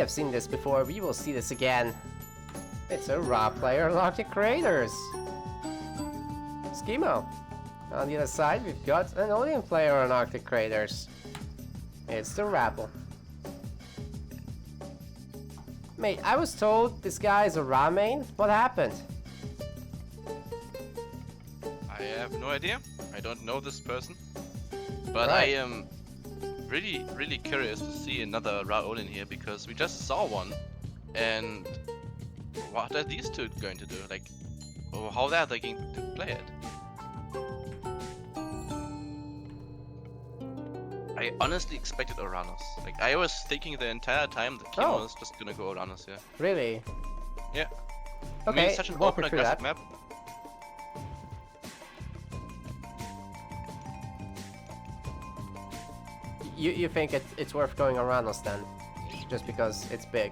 have seen this before, we will see this again. It's a raw player in Arctic Craters. It's Kimo. On the other side, we've got an Odin player on Arctic Craters. It's the Rapl. Mate, I was told this guy is a Ra main. What happened? I have no idea. I don't know this person. But Right. I am really curious to see another Ra Odin here, because we just saw one. And what are these two going to do? Like, how are they going to play it? I honestly expected Uranus. Like, I was thinking the entire time that Kimo was just gonna go Uranus here. Really? Yeah. Okay, I mean, it's such an walk open me through aggressive that. map. You think it's worth going Uranus then? Just because it's big?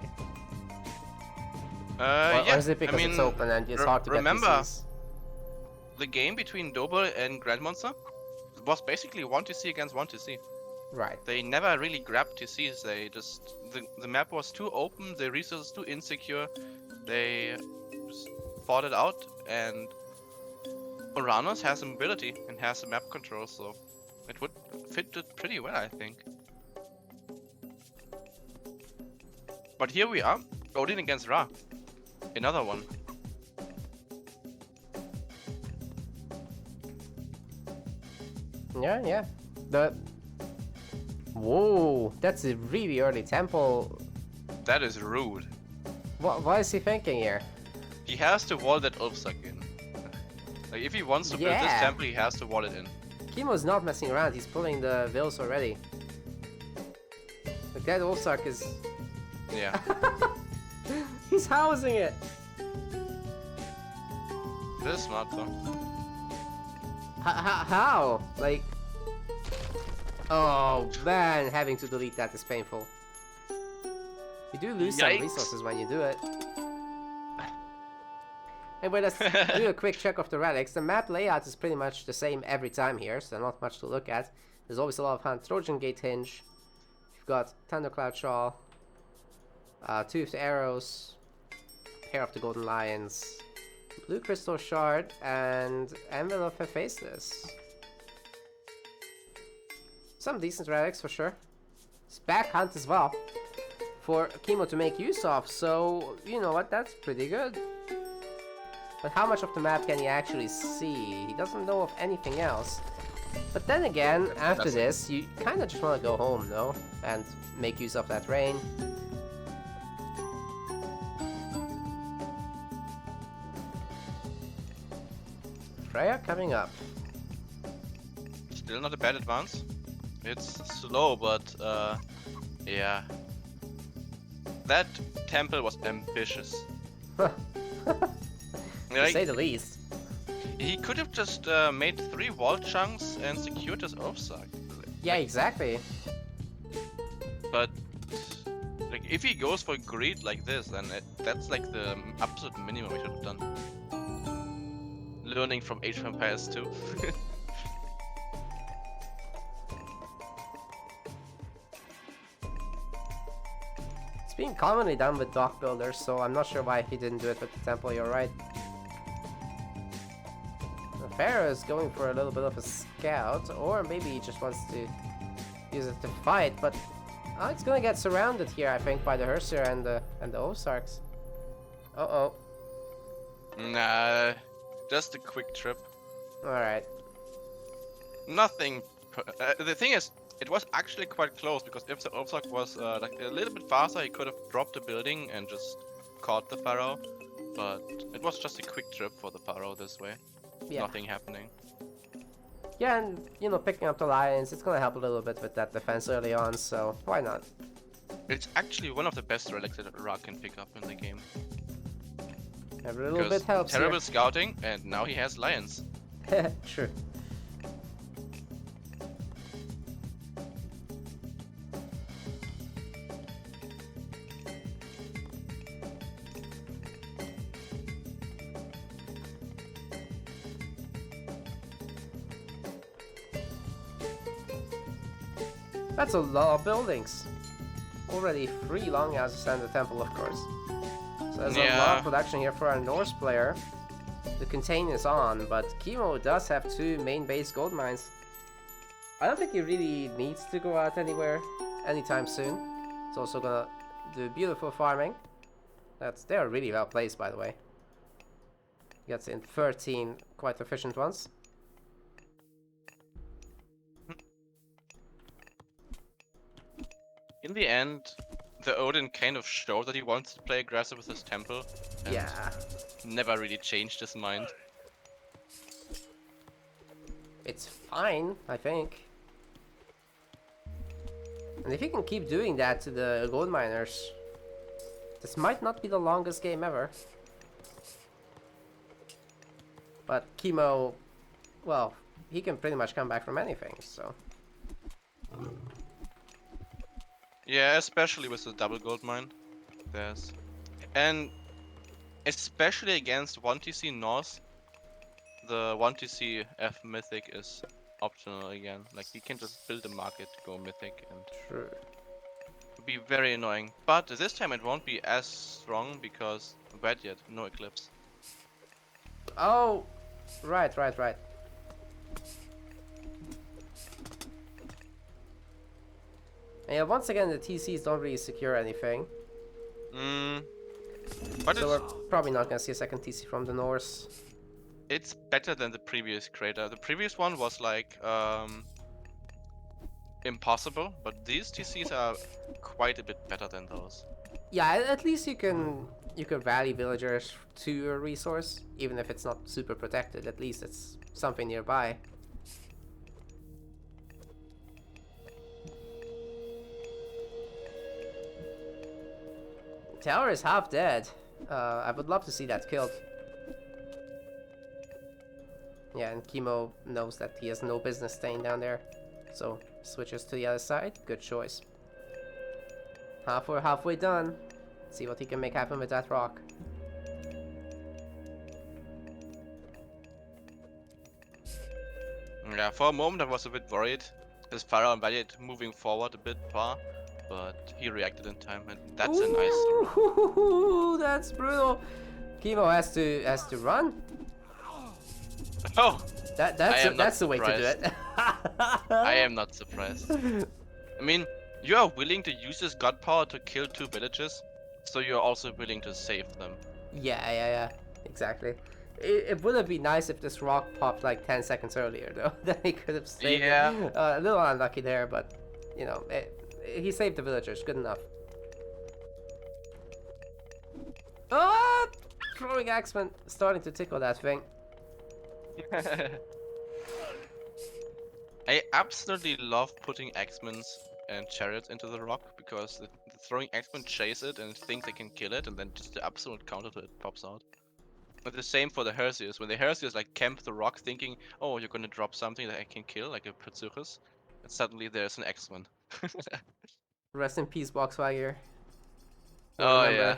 Yeah. Or is it because it's open and it's hard to remember, get PCs? the game between Double and Grand Monster was basically 1TC against 1TC. Right. They never really grabbed TCs, they just... The map was too open, the resources too insecure, they just fought it out, and Uranus has some ability and has some map control, so it would fit it pretty well, I think. But here we are, Odin against Ra. Another one. Yeah. Whoa, that's a really early temple. That is rude. What is he thinking here? He has to wall that Ulfsuck in. Like, if he wants to build this Yeah. temple, he has to wall it in. Kimo's not messing around, he's pulling the Vils already. Like that Ulfsuck is... Yeah. He's housing it! This is smart though. How? Like... Oh man, having to delete that is painful. You do lose some Yikes. resources when you do it. Anyway, let's do a quick check of the relics. The map layout is pretty much the same every time here, so not much to look at. There's always a lot of hand. Trojan Gate Hinge. You've got Thundercloud Shawl. Two of the Arrows. Pair of the Golden Lions. Blue Crystal Shard, and Anvil of Hephaestus. Some decent relics for sure. It's back hunt as well for Kimo to make use of, so you know what, that's pretty good. But how much of the map can he actually see? He doesn't know of anything else. But then again, after this, you kind of just want to go home, no? And make use of that rain. Freya coming up. Still not a bad advance. It's slow, but yeah. That temple was ambitious. To Like, say the least. he could have just made 3 wall chunks and secured his Ulfsuck. Yeah, exactly. But like, if he goes for greed like this, then that's like the absolute minimum we should have done. Learning from Age of Empires 2. It's being commonly done with dock builders, so I'm not sure why he didn't do it with the temple, you're right. The Pharaoh is going for a little bit of a scout, or maybe he just wants to use it to fight, but it's gonna get surrounded here, I think, by the Herser and the Ozarks. Uh-oh. Nah, just a quick trip. Alright. Nothing. The thing is, it was actually quite close, because if the Ulfsuck was like a little bit faster, he could have dropped the building and just caught the Pharaoh. But it was just a quick trip for the Pharaoh this way. Yeah. Nothing happening. Yeah, and, you know, picking up the Lions, it's gonna help a little bit with that defense early on, so why not? It's actually one of the best relics that Rock can pick up in the game. Every little Because bit helps terrible scouting, and now he has lions. here. True. That's a lot of buildings. already 3 longhouses and the temple, of course. So there's a lot Yeah. of production here for a Norse player. The contain is on, but Kimo does have 2 main base gold mines. I don't think he really needs to go out anywhere anytime soon. It's also gonna do beautiful farming. They are really well placed, by the way. Gets in 13 quite efficient ones. In the end, the Odin kind of showed that he wants to play aggressive with his temple. And Yeah, never really changed his mind. it's fine, I think. And if he can keep doing that to the gold miners, this might not be the longest game ever. But Kimo, well, he can pretty much come back from anything, so... Yeah, especially with the double gold mine. And especially against 1TC North, the 1TC F Mythic is optional again. Like, you can just build a market to go Mythic and True. it'll be very annoying. But this time it won't be as strong because yet, no Eclipse. Oh! Right. And yeah, once again, the TCs don't really secure anything. But So we're probably not gonna see a second TC from the Norse. it's better than the previous crater. The previous one was like impossible, but these TCs are quite a bit better than those. Yeah, at least you can rally villagers to your resource, even if it's not super protected. At least it's something nearby. Tower is half dead. I would love to see that killed. Yeah, and Kimo knows that he has no business staying down there, so switches to the other side. Good choice. Halfway done. See what he can make happen with that rock. Yeah, for a moment I was a bit worried. His Pharaoh invaded moving forward a bit far, but he reacted in time, and that's a nice. Ooh, that's brutal. Kimo has to run. Oh, That's the way to do it. I am not surprised. I mean, you are willing to use this god power to kill 2 villages, so you're also willing to save them. Yeah, exactly. It would have been nice if this rock popped like 10 seconds earlier, though. Then he could have saved it. A little unlucky there, but you know, he saved the villagers. Good enough. Ah! Throwing axeman starting to tickle that thing. I absolutely love putting axemans and chariots into the rock because the throwing axemen chase it and think they can kill it, and then just the absolute counter to it pops out. But the same for the Hersius. When the Hersius like camp the rock thinking, oh, you're gonna drop something that I can kill, like a Pritsuchus, and suddenly there's an axeman. Rest in peace, Boxwagger. Oh yeah.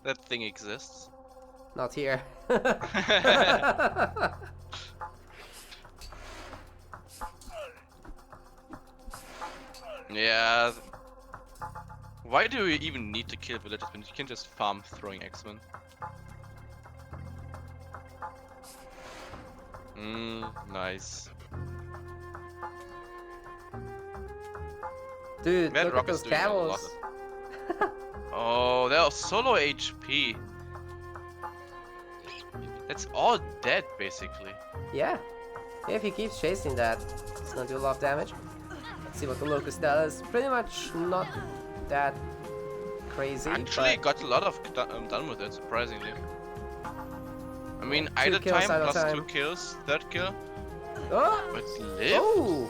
That thing exists. Not here. Yeah. Why do you even need to kill villagers when you can just farm throwing axemen? Nice. Dude, That look rock at is those doing a lot camels. Oh, they're solo HP. That's all dead, basically. Yeah. If he keeps chasing that, it's gonna do a lot of damage. Let's see what the Locust does. Pretty much not that crazy. Actually, but got a lot of done with it, surprisingly. I mean, 2 idle kills, time idle plus time. 2 kills, 3rd kill. Oh! But lived? Oh!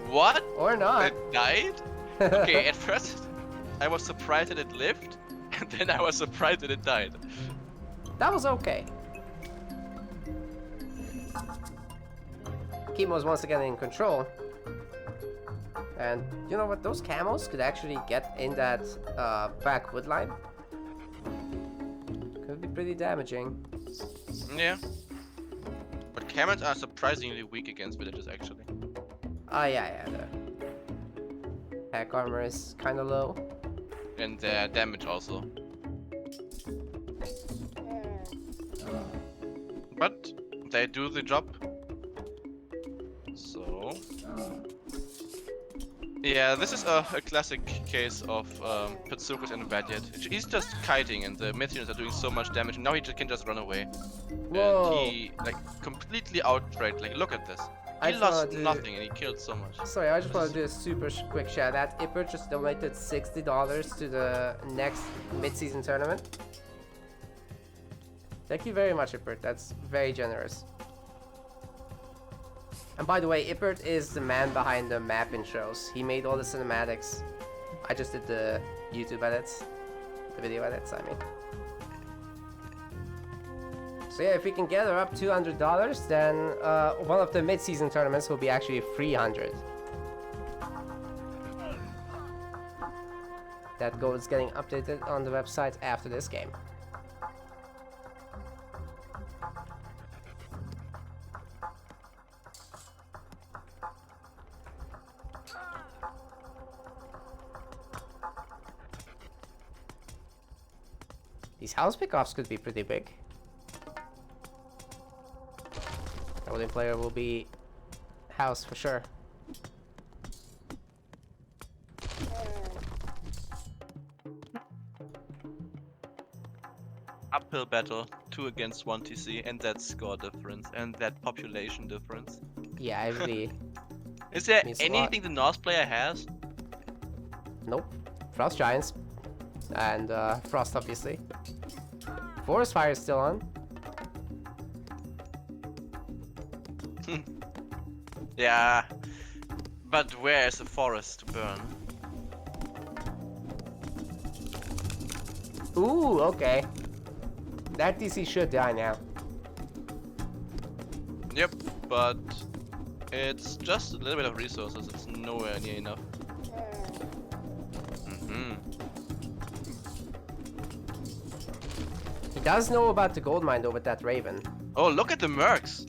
What? Or not. It died? Okay, at first I was surprised that it lived, and then I was surprised that it died. That was okay. Kimo was once again in control. And you know what? Those camos could actually get in that back wood line. Could be pretty damaging. Yeah. But camels are surprisingly weak against villages, actually. Ah, yeah. Pack armor is kind of low. And their damage also. But they do the job. So... Yeah, this is a classic case of Pitsukus and Vadyet. He's just kiting and the mid units are doing so much damage and now he can just run away. Whoa. And he like completely outtrade. Like look at this. He lost nothing and he killed so much. Sorry, I just want to do a super quick shout out. Ippert just donated $60 to the next mid-season tournament. Thank you very much, Ippert. That's very generous. And by the way, Ippert is the man behind the map intros. He made all the cinematics. I just did the YouTube edits. The video edits, I mean. So yeah, if we can get her up $200, then one of the mid-season tournaments will be actually $300. That goal is getting updated on the website after this game. These house pickoffs could be pretty big. The winning player will be house for sure. Uphill battle, 2 against 1 TC, and that score difference, and that population difference. Yeah, I really... Is there anything the Norse player has? Nope. Frost Giants. And Frost, obviously. Forest Fire is still on. Yeah. But where is the forest to burn? Ooh, okay. That DC should die now. Yep, but it's just a little bit of resources. It's nowhere near enough. He does know about the gold mine though with that Raven. Oh, look at the mercs!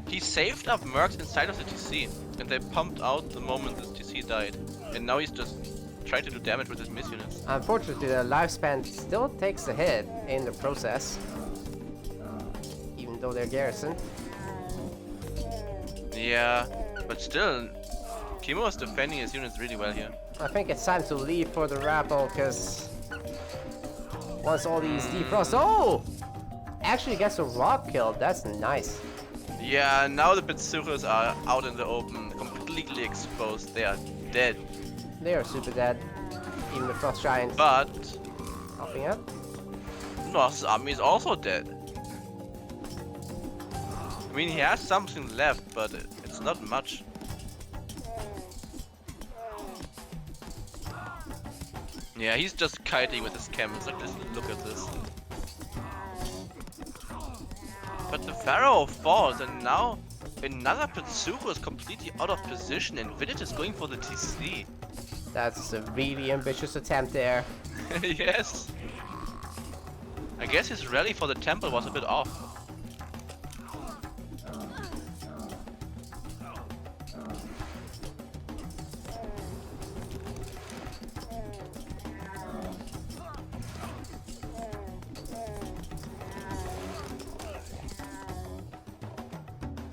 He saved up mercs inside of the TC, and they pumped out the moment the TC died. And now he's just trying to do damage with his miss units. Unfortunately, the lifespan still takes a hit in the process. Even though they're garrisoned. Yeah, but still, Kimo is defending his units really well here. I think it's time to leave for the Rapl, because once all these defrost... Oh! Actually gets a rock killed. That's nice. Yeah, now the Pitsukas are out in the open, completely exposed. They are dead. They are super dead. Even the Frost Giants. But Popping up. North's army is also dead. I mean, he has something left, but it's not much. Yeah, he's just kiting with his camels. Like, just look at this. But the Pharaoh falls, and now another Pitsuko is completely out of position, and Village is going for the TC. That's a really ambitious attempt there. Yes. I guess his rally for the temple was a bit off.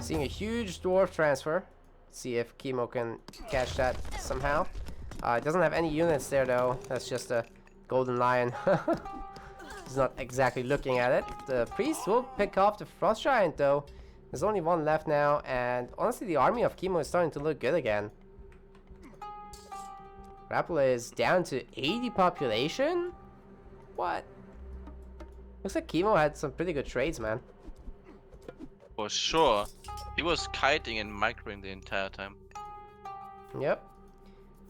Seeing a huge dwarf transfer. See if Kimo can catch that somehow. It doesn't have any units there though. That's just a golden lion. He's not exactly looking at it. The priest will pick off the frost giant though. There's only one left now, and honestly the army of Kimo is starting to look good again. Rapl is down to 80 population? What? Looks like Kimo had some pretty good trades, man. For sure. He was kiting and microing the entire time. Yep.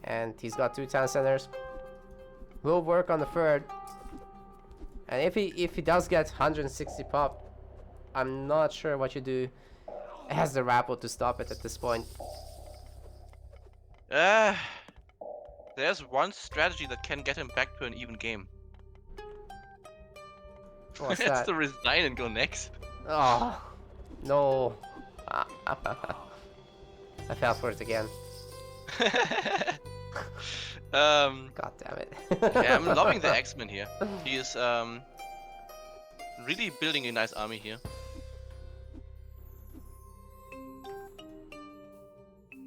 And he's got 2 town centers. We'll work on the third. And if he does get 160 pop, I'm not sure what you do as the Rapl to stop it at this point. There's one strategy that can get him back to an even game. What's It's that? to resign and go next. Oh, no. I fell for it again. God damn it. Yeah, I'm loving the X-Men here. He is really building a nice army here.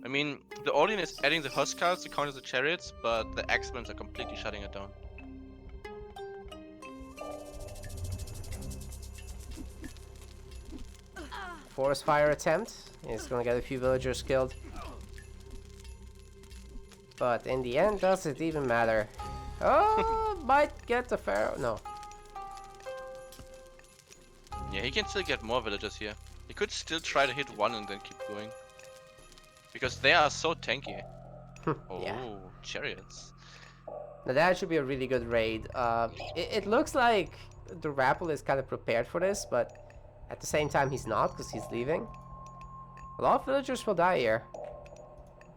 I mean, the Odin is adding the Huskars to counter the chariots, but the X-Men are completely shutting it down. Forest fire attempt. He's gonna get a few villagers killed. But in the end, does it even matter? Oh, might get the pharaoh. No. Yeah, he can still get more villagers here. He could still try to hit one and then keep going. Because they are so tanky. Oh, Yeah. chariots. Now that should be a really good raid. It looks like the Rapl is kind of prepared for this, but at the same time he's not because he's leaving. A lot of villagers will die here.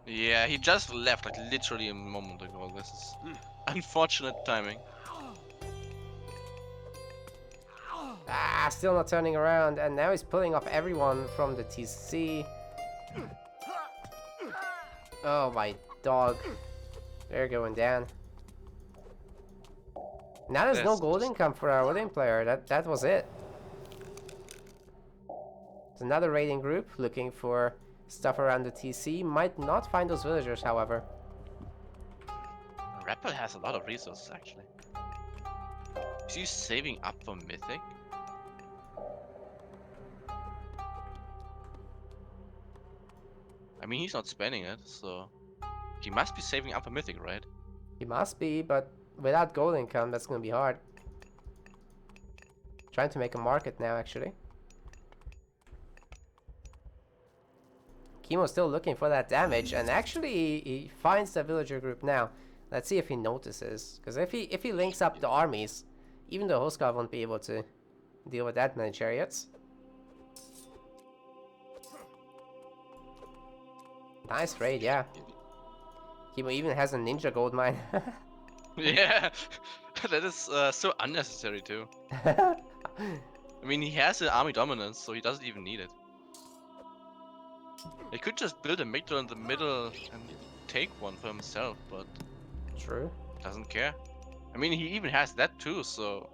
Yeah, he just left like literally a moment ago. This is unfortunate timing. Ah, still not turning around, and now he's pulling off everyone from the TC. Oh my dog. They're going down. Now there's no gold income for our Odin player. That was it. It's another raiding group looking for stuff around the TC. Might not find those villagers, however. Rapl has a lot of resources actually. Is he saving up for Mythic? I mean, he's not spending it, so he must be saving up for Mythic, right? He must be, but without gold income, that's gonna be hard. Trying to make a market now, actually. Kimo's still looking for that damage, and actually he finds the villager group now. Let's see if he notices, because if he links up the armies, even the Huskar won't be able to deal with that many chariots. Nice raid, yeah. Kimo even has a ninja gold mine. Yeah, that is so unnecessary too. I mean, he has an army dominance, so he doesn't even need it. He could just build a Migdal in the middle and take one for himself, but True. doesn't care. I mean, he even has that too, so...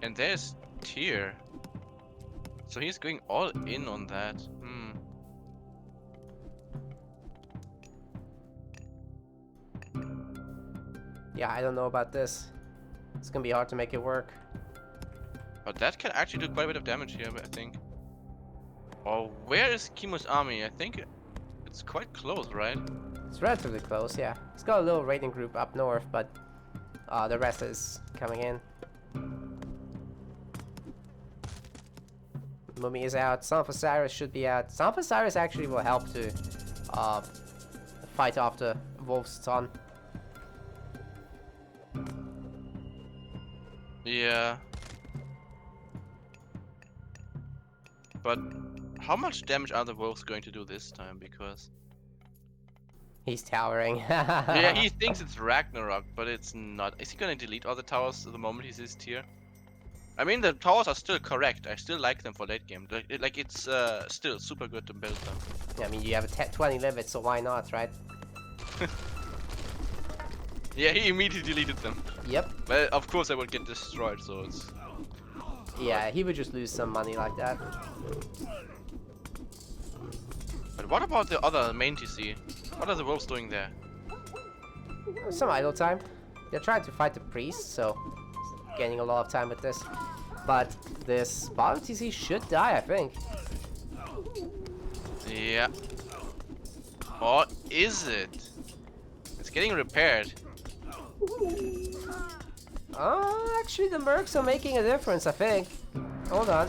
And there's Tyr. So he's going all in on that. Yeah, I don't know about this. It's gonna be hard to make it work. But that can actually do quite a bit of damage here, I think. Oh, where is Kimo's army? I think it's quite close, right? It's relatively close, yeah. It's got a little raiding group up north, but the rest is coming in. Mummy is out. Son of Osiris should be out. Son of Osiris actually will help to fight off the Wolf's Son. Yeah. But how much damage are the wolves going to do this time? Because He's towering. yeah, he thinks it's Ragnarok, but it's not. Is he gonna delete all the towers the moment he sees Tyr? I mean, the towers are still correct. I still like them for late game. Like it's still super good to build them. I mean, you have a 20 limit, so why not, right? Yeah, he immediately deleted them. Yep. But of course, I would get destroyed. So it's. Yeah, he would just lose some money like that. But what about the other main TC? What are the wolves doing there? Some idle time. They're trying to fight the priest, so gaining a lot of time with this. But this bottom TC should die, I think. Yeah. Or is it? It's getting repaired. Actually, the mercs are making a difference, I think. Hold on.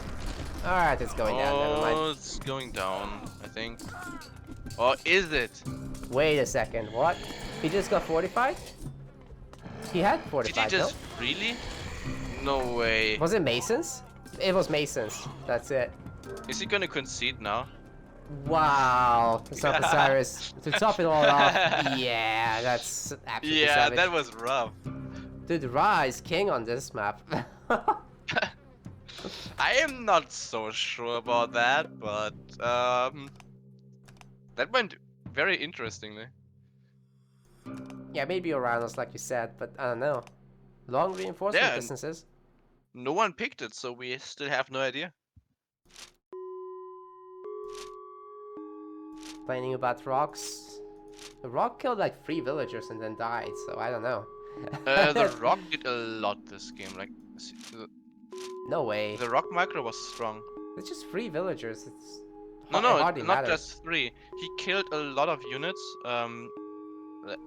Alright, it's going down. Never mind. Oh, it's going down, I think. Or is it? Wait a second. What? He just got fortified? He had Did fortified, he just really? No way. Was it Masons? It was Masons. That's it. Is he gonna concede now? Wow. The Son of Osiris. To top it all off. Yeah, that's absolutely Yeah, savage. that was rough. Dude, Ra is king on this map. I am not so sure about that, but that went very interestingly. Yeah, maybe Uranus, like you said, but I don't know. Long reinforcement Yeah, distances. no one picked it, so we still have no idea. Complaining about rocks. The rock killed like 3 villagers and then died, so I don't know. The rock did a lot this game. Like No way. the rock micro was strong. It's just 3 villagers. No, It no, hardly not matters. just 3. He killed a lot of units.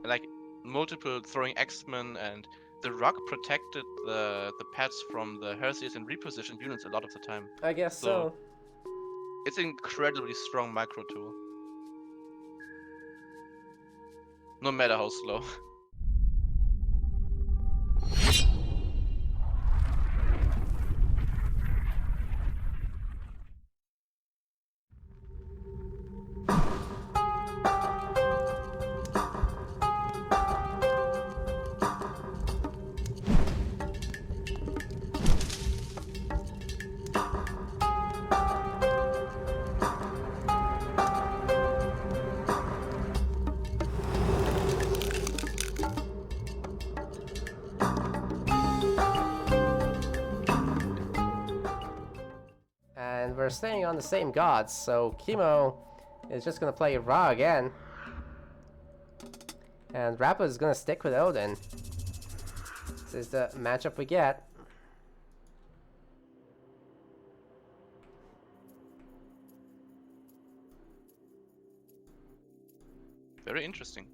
Like multiple throwing X-Men, and the rock protected the pets from the Heresies and repositioned units a lot of the time. I guess so. It's an incredibly strong micro tool. No matter how slow. And we're staying on the same gods, so Kimo is just gonna play Ra again. And Rapl is gonna stick with Odin. This is the matchup we get. Very interesting.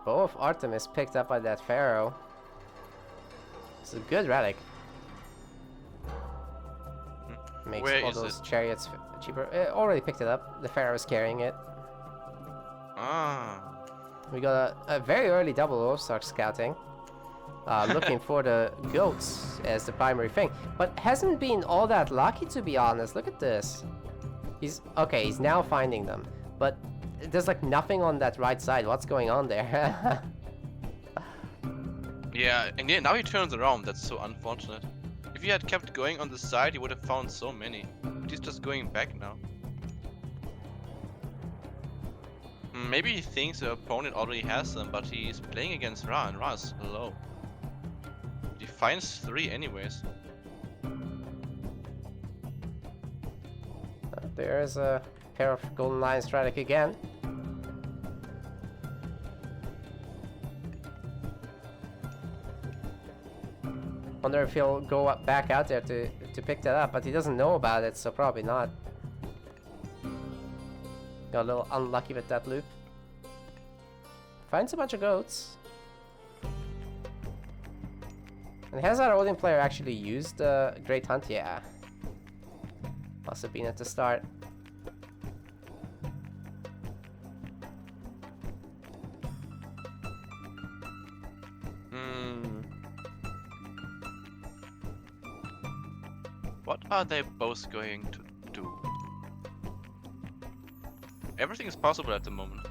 Bow of Artemis picked up by that pharaoh. It's a good relic. Makes Where all is those it? chariots cheaper. Already picked it up. The pharaoh is carrying it. Ah. We got a very early double Orsark scouting. Looking for the goats as the primary thing. But hasn't been all that lucky, to be honest. Look at this. He's now finding them. But there's like nothing on that right side. What's going on there? Yeah, and yeah, now he turns around. That's so unfortunate. If he had kept going on the side, he would have found so many. But he's just going back now. Maybe he thinks the opponent already has them, but he's playing against Ra, and Ra is low. He finds 3 anyways. There's a pair of Golden Lion Stratic again. Wonder if he'll go back out there to pick that up, but he doesn't know about it, so probably not. Got a little unlucky with that loop. Finds a bunch of goats. And has our Odin player actually used the Great Hunt? Yeah. Must have been at the start. What are they both going to do? Everything is possible at the moment.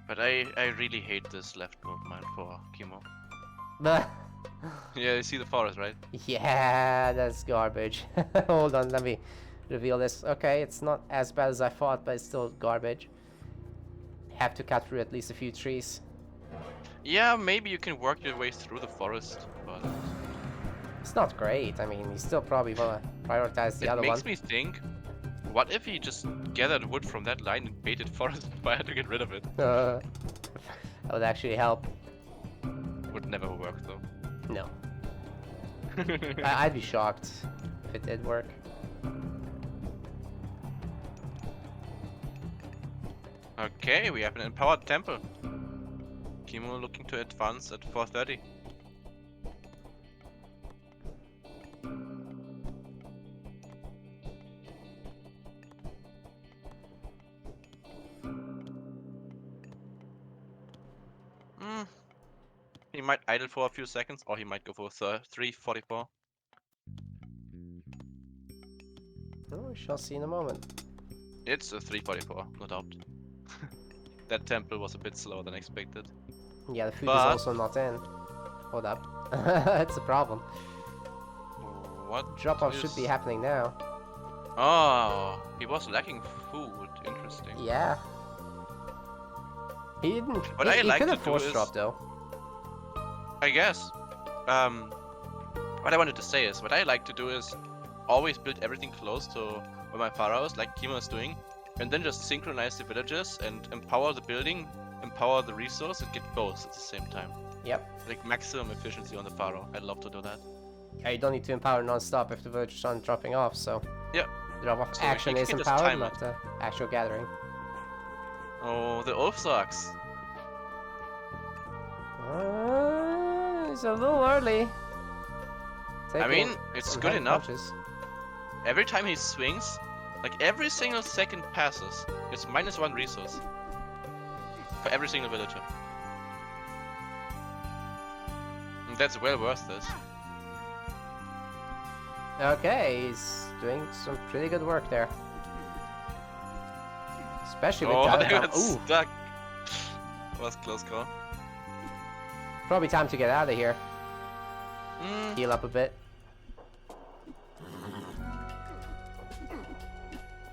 But I really hate this left movement for Kimo. Yeah, you see the forest, right? Yeah, that's garbage. Hold on, let me reveal this. Okay, it's not as bad as I thought, but it's still garbage. Have to cut through at least a few trees. Yeah, maybe you can work your way through the forest, but It's not great. I mean, you still probably wanna prioritize the other it one. makes me think, what if he just gathered wood from that line and baited forest fire to get rid of it? That would actually help. Would never work though. No. I'd be shocked if it did work. Okay, we have an empowered temple. Kimo looking to advance at 430. He might idle for a few seconds, or he might go for 344. Oh, we shall see in a moment. It's a 344, no doubt. That temple was a bit slower than expected. Yeah, the food is But- also not in. Hold up. It's a problem. What? Drop off should be is- happening now. Oh, he was lacking food. Interesting. Yeah. He didn't. What he I like could to have do force is- dropped though. I guess. What I wanted to say is, what I like to do is always build everything close to where my pharaohs, like Kimo is doing, and then just synchronize the villages and empower the building, empower the resource, and get both at the same time. Yep. Like maximum efficiency on the pharaoh. I'd love to do that. You don't need to empower non-stop if the villagers aren't dropping off, so... Yeah. Drop-off So action you is can just empowered, time not it. the actual gathering. Oh, the wolf sucks. It's a little early. I mean, it's some good heavy enough. punches. Every time he swings, like every single second passes, it's -1 resource. For every single villager. And that's well worth this. Okay, he's doing some pretty good work there. Especially with Oh, down they count. got Ooh, stuck. Was close call. probably time to get out of here. Mm, Heal up a bit.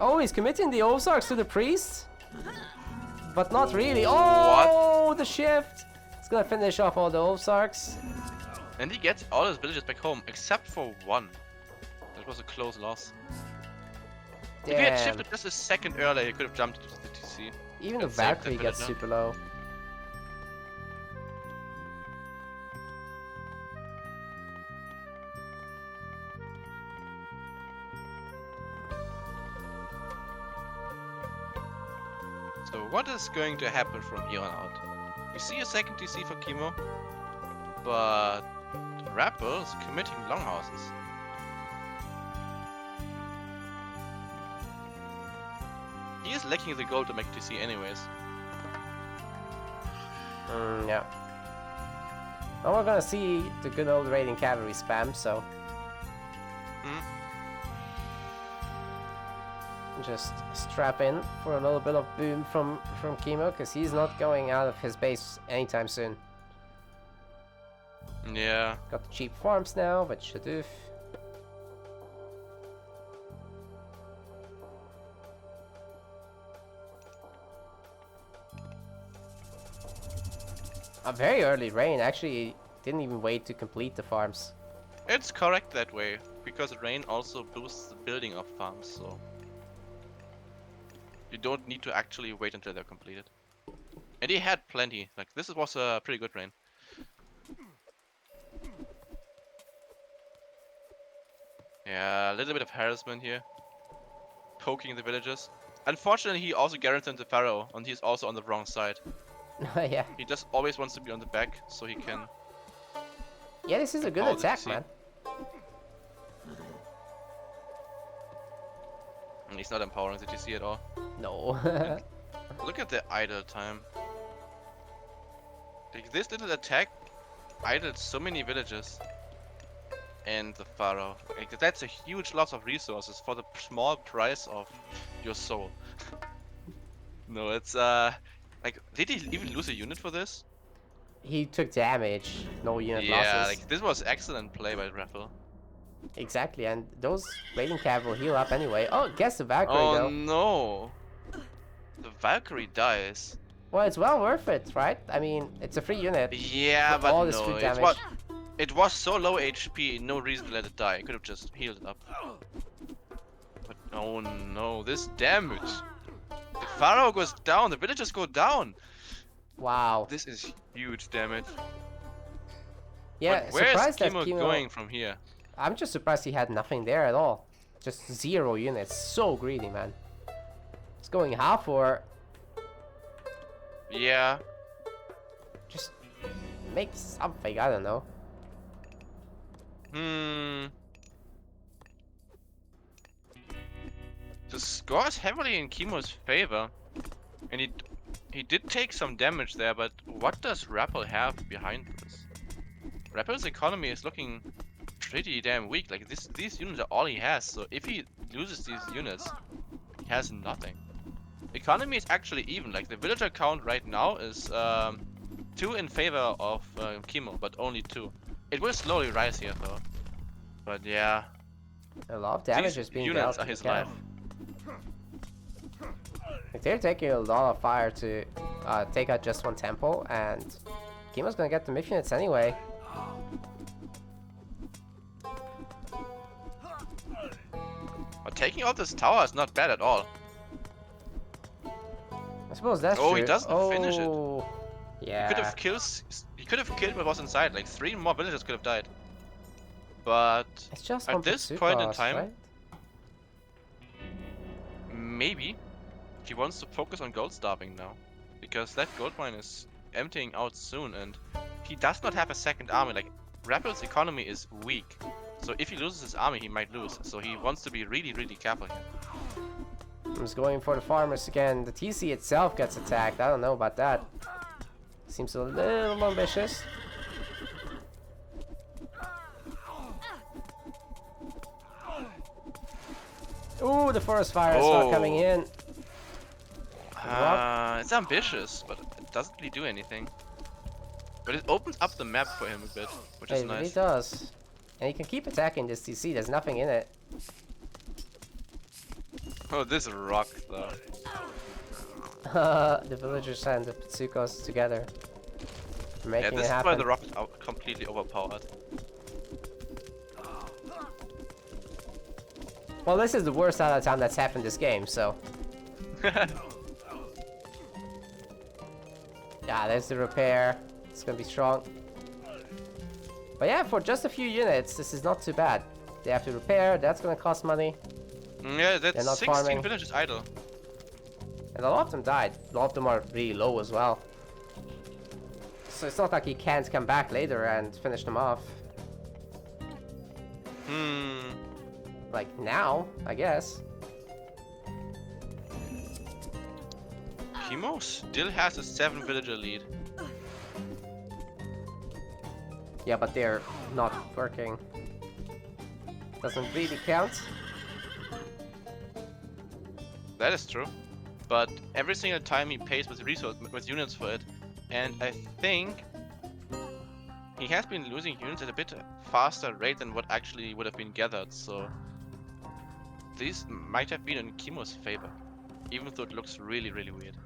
Oh, he's committing the Ozarks to the priest? But not really. Oh, the shift! It's gonna finish off all the Ozarks. and he gets all his villagers back home, except for one. That was a close loss. If he had Damn. shifted just a second earlier, he could have jumped to the TC. Even the and saved the Valkyrie gets villager. super low. So what is going to happen from here on out? We see a second TC for Kimo, but Rapl is committing longhouses. He is lacking the gold to make TC anyways. Yeah. Now we're gonna see the good old raiding cavalry spam, so... Hmm. Just strap in for a little bit of boom from Kimo, because he's not going out of his base anytime soon. Yeah. Got the cheap farms now, but Shadoof. A very early rain, actually didn't even wait to complete the farms. It's correct that way, because rain also boosts the building of farms, so... You don't need to actually wait until they're completed. And he had plenty, like this was a pretty good rain. Yeah, a little bit of harassment here. Poking the villagers. Unfortunately, he also guaranteed the pharaoh, and he's also on the wrong side. Yeah. He just always wants to be on the back, so he can... Yeah, this is a good All the attack, TC. man. And he's not empowering the TC at all. No. Look at the idle time. Like, this little attack idled so many villages. And the pharaoh. Like, that's a huge loss of resources for the small price of your soul. No, it's like, did he even lose a unit for this? He took damage, no unit Yeah, losses. like this was excellent play by Rapl. Exactly, and those raiding cav will heal up anyway. Oh, guess the Valkyrie Oh though. no! The Valkyrie dies. Well, it's well worth it, right? I mean, it's a free unit. Yeah, With but all this no, food it damage. was so low HP, no reason to let it die. I could have just healed it up. But oh no, this damage! The Pharaoh goes down, the villagers go down! Wow. This is huge damage. Yeah, But where is surprised that Kimo Kimo... going from here? I'm just surprised he had nothing there at all. Just 0 units. So greedy, man. He's going half or... Yeah. Just make something, I don't know. The score is heavily in Kimo's favor. And he did take some damage there, but what does Rapl have behind this? Rappl's economy is looking pretty damn weak. Like these units are all he has. So if he loses these units, he has nothing. Economy is actually even. Like the villager count right now is 2 in favor of Kimo, but only 2. It will slowly rise here though. But yeah, A lot of damage these is being units dealt. are his Yeah. life. Like, they're taking a lot of fire to take out just one temple, and Kimo's gonna get the myth units anyway. But taking out this tower is not bad at all. I suppose that's true. Oh, he doesn't finish it. Yeah. He could have killed. He could have killed what was inside. Like 3 more villagers could have died. But It's just at this point in time, right? maybe he wants to focus on gold starving now, because that gold mine is emptying out soon, and he does not have a second army. Like Rapl's economy is weak, so if he loses his army, he might lose. So he wants to be really, really careful here. I'm just going for the farmers again. The TC itself gets attacked. I don't know about that. Seems a little ambitious. Ooh, the forest fires are coming in. It's ambitious, but it doesn't really do anything. But it opens up the map for him a bit, which is It really nice. does. And he can keep attacking this TC. There's nothing in it. Oh, this rock though. The villagers and the Pitsukos together. Making Yeah, it this is why happen. the rock is completely overpowered. Well, this is the worst out of time that's happened this game, so. Yeah, there's the repair. It's gonna be strong. But yeah, for just a few units, this is not too bad. They have to repair, that's gonna cost money. Yeah, They're that's not 16 farming. villages idle. And a lot of them died. A lot of them are really low as well. So it's not like he can't come back later and finish them off. Like now, I guess. Kimo still has a 7 villager lead. Yeah, but they're not working. Doesn't really count. That is true. But every single time he pays with units for it, and I think he has been losing units at a bit faster rate than what actually would have been gathered, so these might have been in Kimo's favor, even though it looks really, really weird.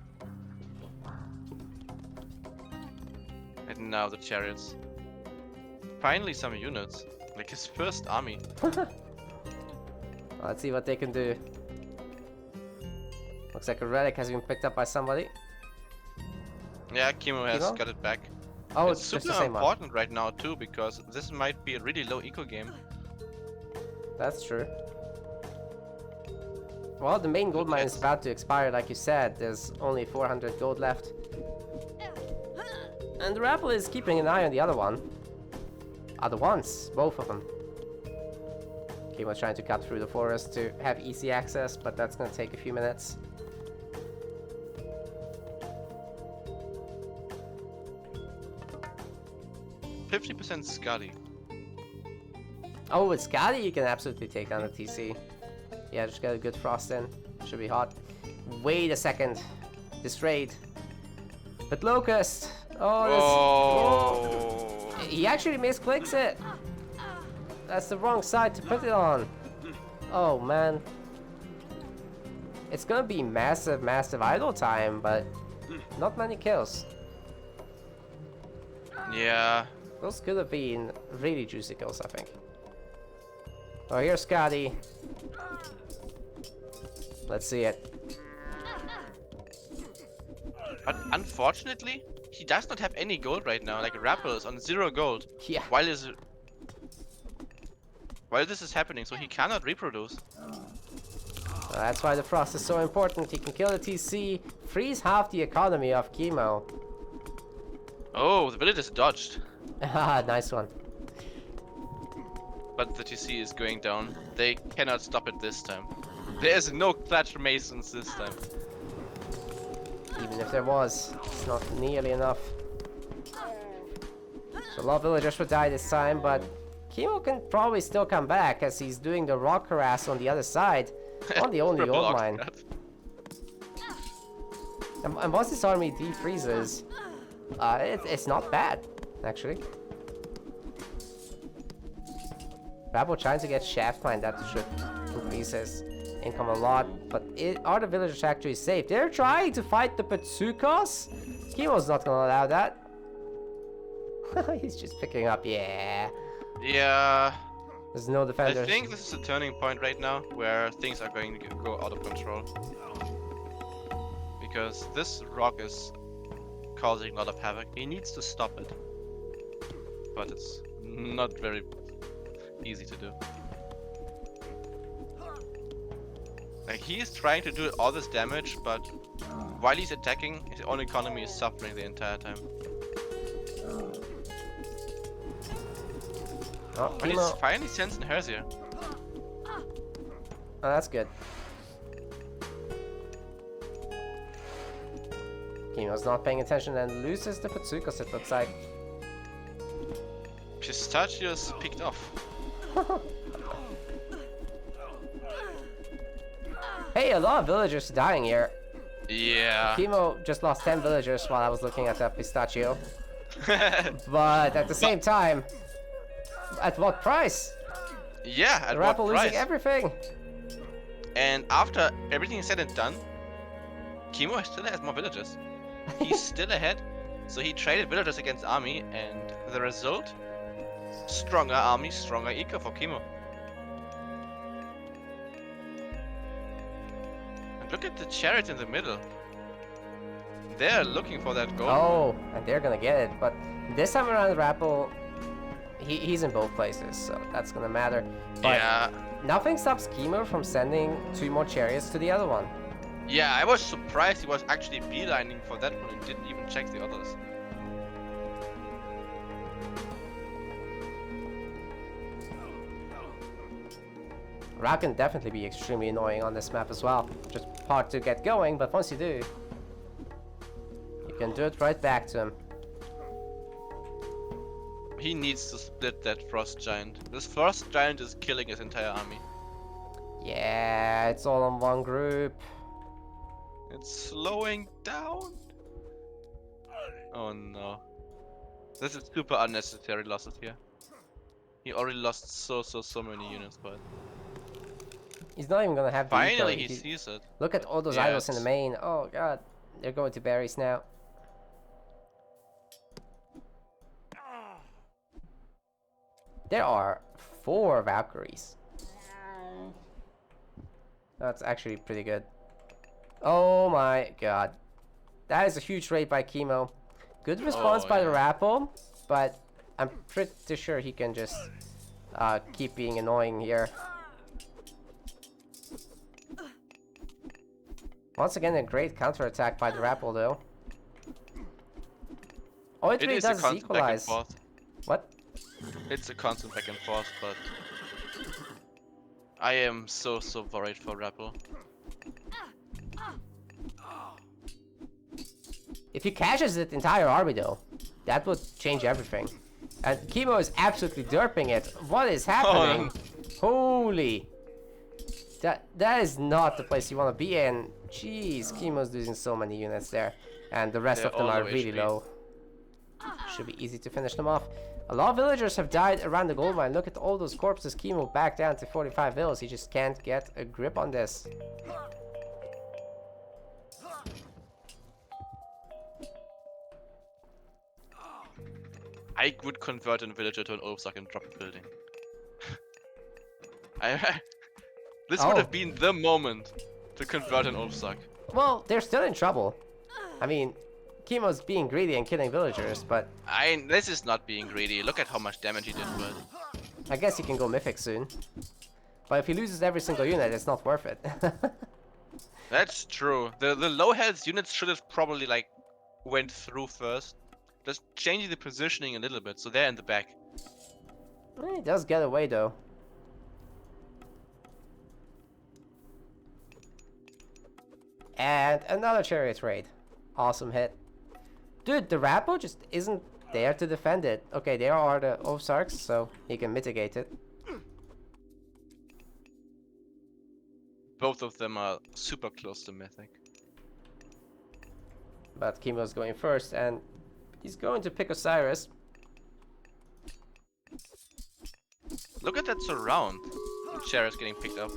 And now the chariots. Finally some units, like his first army. Let's see what they can do. Looks like a relic has been picked up by somebody. Yeah, Kimo has Kimo? got it back. Oh, It's it's just super the same one. important right now too, because this might be a really low eco game. That's true. Well, the main gold mine is about to expire, like you said. There's only 400 gold left. And Rapl is keeping an eye on the other one. Other ones, both of them. Kimo's trying to cut through the forest to have easy access, but that's gonna take a few minutes. %50% Scuddy. Oh, with Scotty, you can absolutely take down the TC. Yeah, just get a good frost in. Should be hot. Wait a second. This raid. But Locust! Oh, this... He actually misclicks it! That's the wrong side to put it on. Oh, man. It's gonna be massive, massive idle time, but not many kills. Yeah. Those could have been really juicy kills, I think. Oh, here's Scotty. Let's see it. But unfortunately, he does not have any gold right now. Like Rapl is on 0 gold. Yeah. While this is happening, so he cannot reproduce. That's why the frost is so important. He can kill the TC, freeze half the economy of Kimo. Oh, the village is dodged. Haha, nice one. But the TC is going down. They cannot stop it this time. There is no clutch masons this time. Even if there was, it's not nearly enough. So a lot of villagers would die this time, but Kimo can probably still come back as he's doing the rock harass on the other side on the only Triple gold ox mine. cut. And once this army defreezes, it's not bad, actually. Rapl trying to get shaft mine, that should increase his income a lot. But are the villagers actually safe? They're trying to fight the Patsukas? Kimo's not gonna allow that. He's just picking up, yeah. Yeah. There's no I defenders. think this is a turning point right now where things are going to go out of control. Because this rock is causing a lot of havoc. He needs to stop it. But it's not very easy to do. Like, he is trying to do all this damage, but while he's attacking, his own economy is suffering the entire time. Oh, But he's Kimo. finally sensing Hersier. Oh, that's good. Kimo's not paying attention and loses the Patsukas, it looks like. Pistachios picked off. Hey, a lot of villagers dying here. Yeah. Kimo just lost 10 villagers while I was looking at that pistachio. But at the same time, at what price? Yeah, at what Rapl price? losing everything. And after everything is said and done, Kimo still has more villagers. He's still ahead. So he traded villagers against army, and the result? Stronger army, stronger eco for Kimo. And look at the chariot in the middle. They're looking for that gold. Oh, and they're gonna get it. But this time around, Rapl, he's in both places, so that's gonna matter. But Yeah. nothing stops Kimo from sending 2 more chariots to the other one. Yeah, I was surprised he was actually beelining for that one and didn't even check the others. Rapl can definitely be extremely annoying on this map as well. Just hard to get going, but once you do, you can do it right back to him. He needs to split that frost giant. This frost giant is killing his entire army. Yeah, it's all on one group. It's slowing down. Oh no. This is super unnecessary losses here. He already lost so many units, but He's not even gonna have the finally eco. he sees it. Look at all those Yeah, idols in the it's- main. Oh god, they're going to berries now. There are 4 Valkyries. That's actually pretty good. Oh my god. That is a huge raid by Kimo. Good response by the Rapl, but I'm pretty sure he can just keep being annoying here. Once again, a great counterattack by the Rapl though. Oh, it really is a does constant back and equalize. forth. What? It's a constant back and forth, but I am so worried for Rapl. If he catches the entire army though, that would change everything. And Kimo is absolutely derping it. What is happening? Holy! That is not the place you want to be in. Jeez, Kimo's losing so many units there. And the rest They're of them all are low really HP. low. Should be easy to finish them off. A lot of villagers have died around the gold mine. Look at all those corpses. Kimo back down to 45 vills. He just can't get a grip on this. I would convert a villager to an Ulfsark and drop a building. This would Oh. have been the moment to convert an Ulfsark. Well, they're still in trouble. I mean, Kimo's being greedy and killing villagers, but This is not being greedy. Look at how much damage he did to it. I guess he can go mythic soon. But if he loses every single unit, it's not worth it. That's true. The low health units should have probably like went through first. Just changing the positioning a little bit, so they're in the back. He does get away though. And another chariot raid. Awesome hit. Dude, the Rapl just isn't there to defend it. Okay, there are the Ozarks, so he can mitigate it. Both of them are super close to Mythic. But Kimo's going first, and he's going to pick Osiris. Look at that surround. Chariot's getting picked up.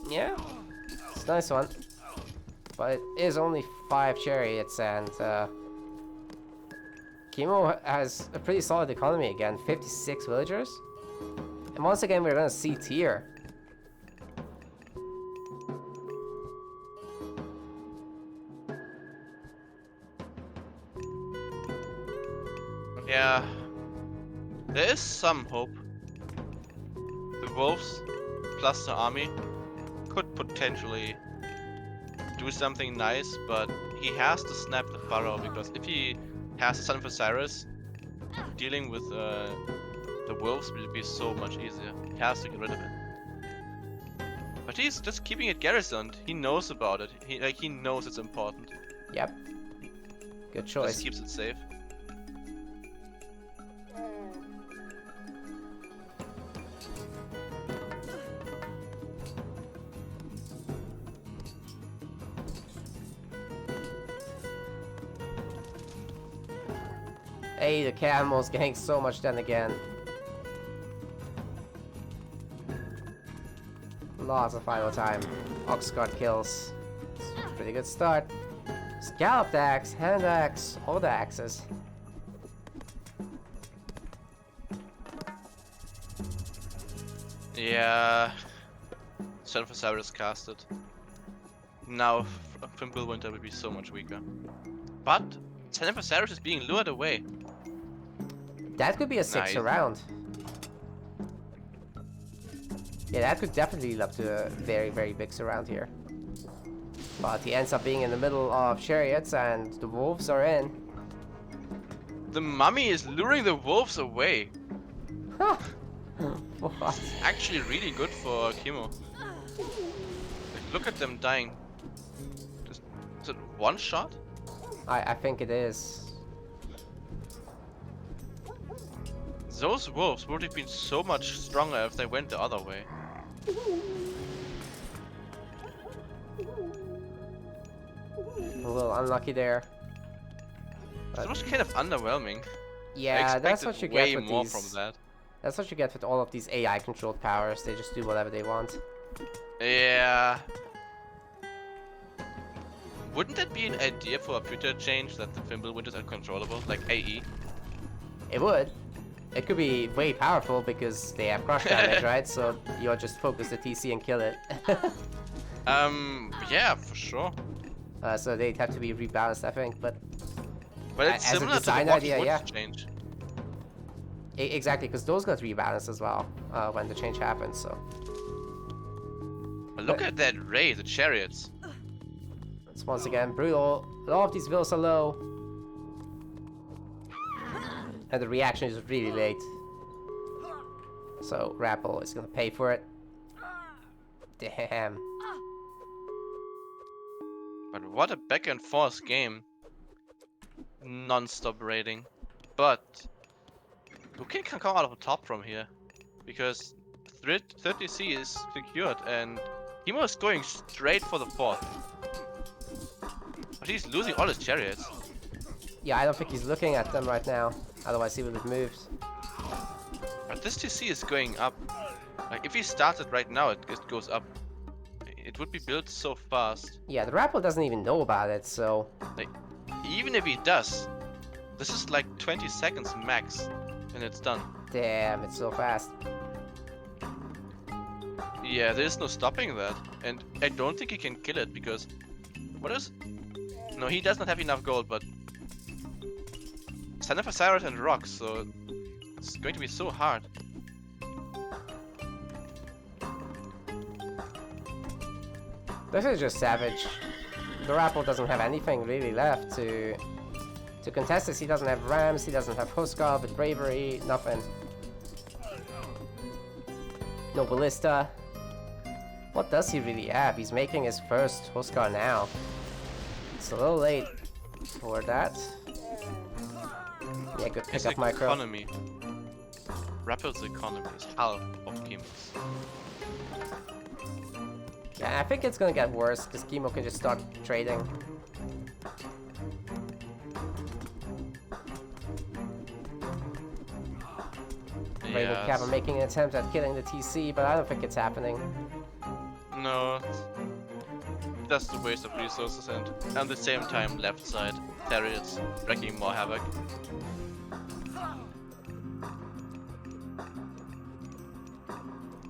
Yeah, it's a nice one. But it is only 5 chariots, and Kimo has a pretty solid economy again. 56 villagers. And once again, we're gonna see tier. Yeah, there is some hope. The wolves plus the army could potentially do something nice, but he has to snap the furrow, because if he has the Son of Osiris, dealing with the wolves will be so much easier. He has to get rid of it. But he's just keeping it garrisoned. He knows about it. He knows it's important. Yep. Good choice. Just keeps it safe. Hey, the camel's getting so much done again. Lots of final time. Oxcart kills. Pretty good start. Scalloped axe, hand axe, all the axes. Yeah. Son of Osiris casted. Now Fimbulwinter will be so much weaker. But Son of Osiris is being lured away. That could be a 6 Nice. around. Yeah, that could definitely lead up to a very, very big surround here. But he ends up being in the middle of chariots and the wolves are in. The mummy is luring the wolves away. Huh. What? Actually really good for Kimo. Like, look at them dying. Is it one shot? I think it is. Those wolves would have been so much stronger if they went the other way. A little unlucky there. It was kind of underwhelming. I Yeah, that's expected what you way get with more these. from that. That's what you get with all of these AI controlled powers. They just do whatever they want. Yeah. Wouldn't that be an idea for a future change, that the Fimbulwinters are controllable, like AE? It would. It could be way powerful because they have crush damage, right? So you'll just focus the TC and kill it. Yeah, for sure. So they'd have to be rebalanced, I think. But But it's as a similar to the design Walking idea, Woods yeah. change. Exactly, because those got rebalanced as well when the change happened. So But look at that raid, the chariots. it's once again brutal. A lot of these villas are low, and the reaction is really late. So Rapl is gonna pay for it. Damn. But what a back and forth game. Non-stop raiding. But who can come out of the top from here? Because 30C is secured and Kimo is going straight for the 4th. But he's losing all his chariots. Yeah, I don't think he's looking at them right now. Otherwise he would have moved. But this TC is going up. Like, if he started right now, it goes up. It would be built so fast. Yeah, the Rapl doesn't even know about it, so... Like, even if he does, this is like 20 seconds max, and it's done. Damn, it's so fast. Yeah, there's no stopping that. And I don't think he can kill it, because... What is... No, he does not have enough gold, but... Son of Osiris and rocks, so... It's going to be so hard. This is just savage. The Rapl doesn't have anything really left to contest this. He doesn't have rams, he doesn't have Huskar with bravery, nothing. No ballista. What does he really have? He's making his first Huskar now. It's a little late for that. Yeah, good His pickup micro. economy. Rapl's economy is half of Kimo's. Yeah, I think it's gonna get worse because Kimo can just start trading. Rainbow Cap are making an attempt at killing the TC, but I don't think it's happening. No. That's a waste of resources, and at the same time, left side, Therius wreaking more havoc.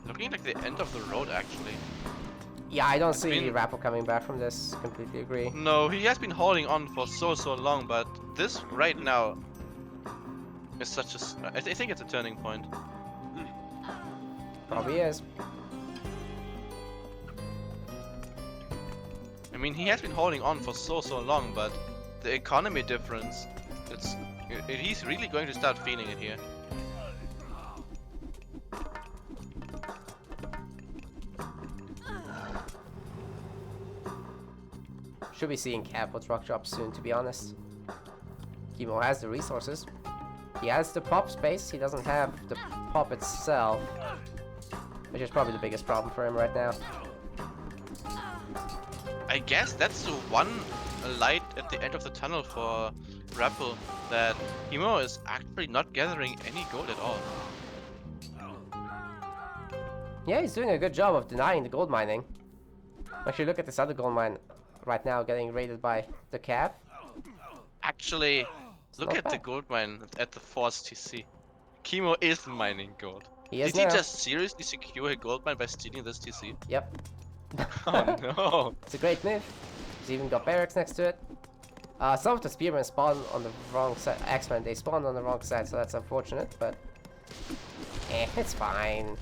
Looking like the end of the road, actually. Yeah, I don't see Rapl coming back from this. Completely agree. No, he has been holding on for so long, but this right now is such a. I think it's a turning point. Probably is. I mean, he has been holding on for so long, but the economy difference, he's really going to start feeling it here. Should be seeing Cap with rock drops soon, to be honest. Kimo has the resources. He has the pop space, he doesn't have the pop itself, which is probably the biggest problem for him right now. I guess that's the one light at the end of the tunnel for Rapl, that Kimo is actually not gathering any gold at all. Yeah, he's doing a good job of denying the gold mining. Actually, look at this other gold mine right now getting raided by the Cap. Actually, look at the gold mine at the forced TC. Kimo is mining gold. Did he just seriously secure a gold mine by stealing this TC? Yep. Oh no! It's a great move. He's even got barracks next to it. Some of the spearmen spawn on the wrong side. X-Men, they spawned on the wrong side, so that's unfortunate, but it's fine.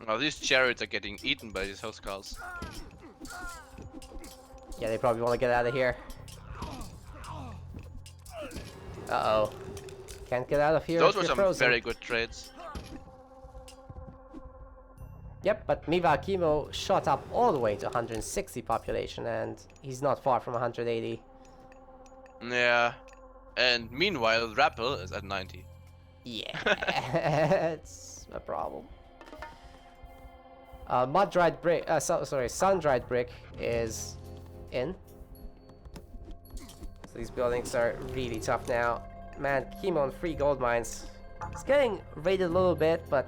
Oh, these chariots are getting eaten by these housecarls. Yeah, they probably want to get out of here. Uh-oh. Can't get out of here. Those were some very good trades. Yep, but meanwhile Kimo shot up all the way to 160 population, and he's not far from 180. Yeah, and meanwhile Rapl is at 90. Yeah, it's a problem. Mud-dried brick, sun-dried brick is in. So these buildings are really tough now. Man, Kimo on 3 gold mines. It's getting raided a little bit, but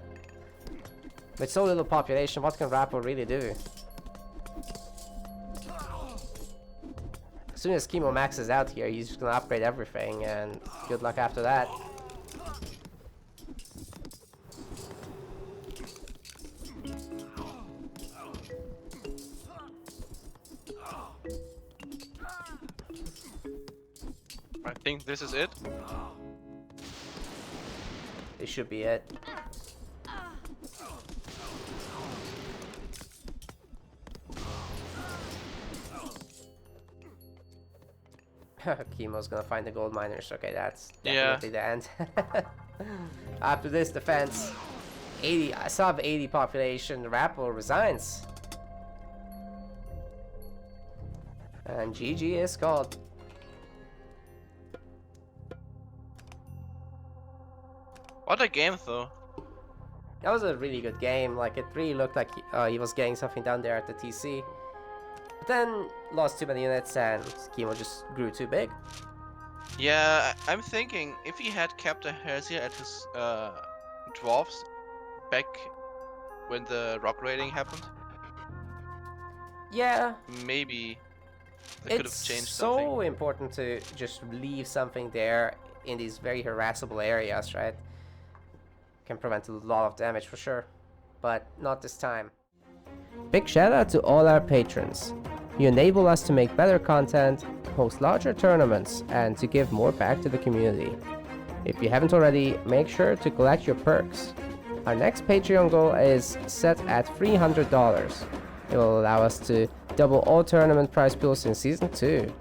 with so little population, what can Rapl really do? As soon as Kimo maxes out here, he's just gonna upgrade everything, and good luck after that. I think this is it. This should be it. Kimo's gonna find the gold miners. Okay, that's definitely the end. After this defense, 80 sub 80 population, Rapl resigns. And GG is called. What a game, though. That was a really good game. Like, it really looked like he was getting something down there at the TC. But then lost too many units, and Kimo just grew too big. Yeah, I'm thinking if he had kept a Hersia at his dwarves back when the rock raiding happened. Yeah. Maybe they could have changed so something. Important to just leave something there in these very harassable areas, right? Can prevent a lot of damage for sure, but not this time. Big shout out to all our patrons. You enable us to make better content, host larger tournaments, and to give more back to the community. If you haven't already, make sure to collect your perks. Our next Patreon goal is set at $300. It will allow us to double all tournament prize pools in Season 2.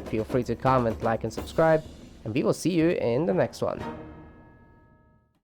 Feel free to comment, like, and subscribe, and we will see you in the next one.